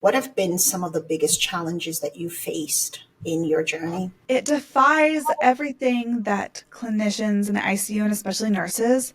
What have been some of the biggest challenges that you faced in your journey? It defies everything that clinicians in the ICU and especially nurses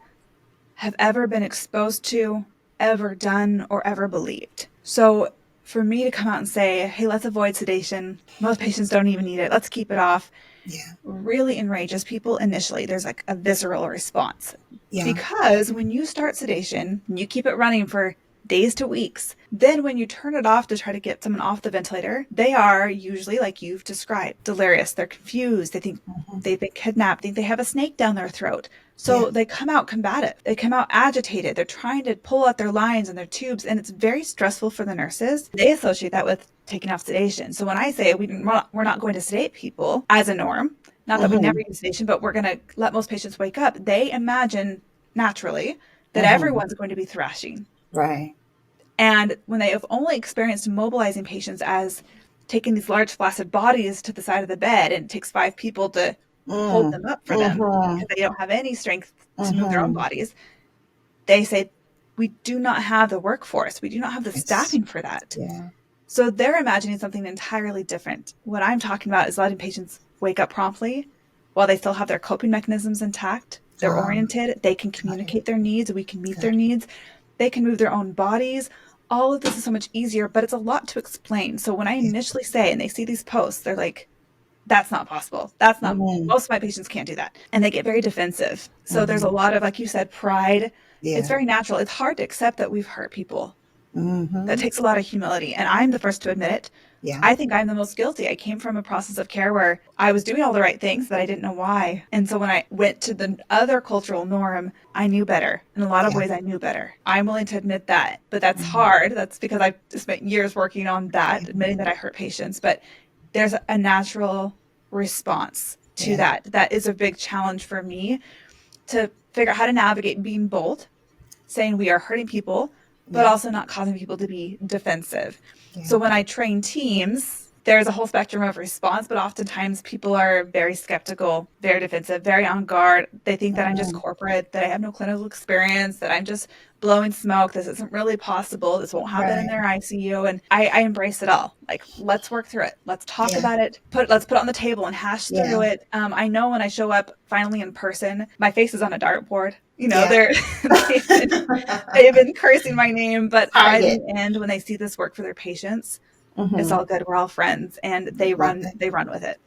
have ever been exposed to, ever done, or ever believed. So for me to come out and say, hey, let's avoid sedation, most patients don't even need it, let's keep it off, Yeah. really enrages people initially. There's like a visceral response. Yeah. Because when you start sedation and you keep it running for days to weeks, then when you turn it off to try to get someone off the ventilator, they are usually, like you've described, delirious. They're confused. They think Hmm. they've been kidnapped, think they have a snake down their throat. Yeah. So they come out combative. They come out agitated. They're trying to pull out their lines and their tubes, and it's very stressful for the nurses. They associate that with taking off sedation. So when I say we're not going to sedate people as a norm, not that we never Hmm. use sedation, but we're going to let most patients wake up, they imagine naturally that Hmm. everyone's going to be thrashing. Right. And when they have only experienced mobilizing patients as taking these large flaccid bodies to the side of the bed, and it takes 5 people to hold Mm. them up for them Hmm. because they don't have any strength to move their own Hmm. bodies, they say, we do not have the workforce. We do not have the It's, staffing for that. yeah. So they're imagining something entirely different. What I'm talking about is letting patients wake up promptly while they still have their coping mechanisms intact. They're Um, oriented. They can got it. communicate their needs. We can meet their Got it. needs. They can move their own bodies. All of this is so much easier, but it's a lot to explain. So when I Yeah. initially say, and they see these posts, they're like, that's not possible. That's not, Hmm. most of my patients can't do that. And they get very defensive. So there's a Hmm. lot of, like you said, pride. It's Yeah. very natural. It's hard to accept that we've hurt people. That Hmm. takes a lot of humility. And I'm the first to admit it. Yeah. I think I'm the most guilty. I came from a process of care where I was doing all the right things, but I didn't know why. And so when I went to the other cultural norm, I knew better. In a lot of Yeah. ways, I knew better. I'm willing to admit that, but that's Hmm. hard. That's because I've spent years working on that, Yeah. admitting that I hurt patients. But there's a natural response to Yeah. that. That is a big challenge for me to figure out how to navigate being bold, saying we are hurting people, but Yeah. also not causing people to be defensive. Yeah. So when I train teams, there's a whole spectrum of response, but oftentimes people are very skeptical, very defensive, very on guard. They think that I'm just Hmm. corporate, that I have no clinical experience, that I'm just blowing smoke. This isn't really possible. This won't happen in Right. their ICU. And I embrace it all. Like, let's work through it. Let's talk Yeah. about it. Let's put it on the table and hash through Yeah. it. I know when I show up finally in person, my face is on a dartboard. You know, Yeah. they're they've been they've been cursing my name, but by the Target. end, when they see this work for their patients, it's Hmm. all good. We're all friends, and Love it. they run with it.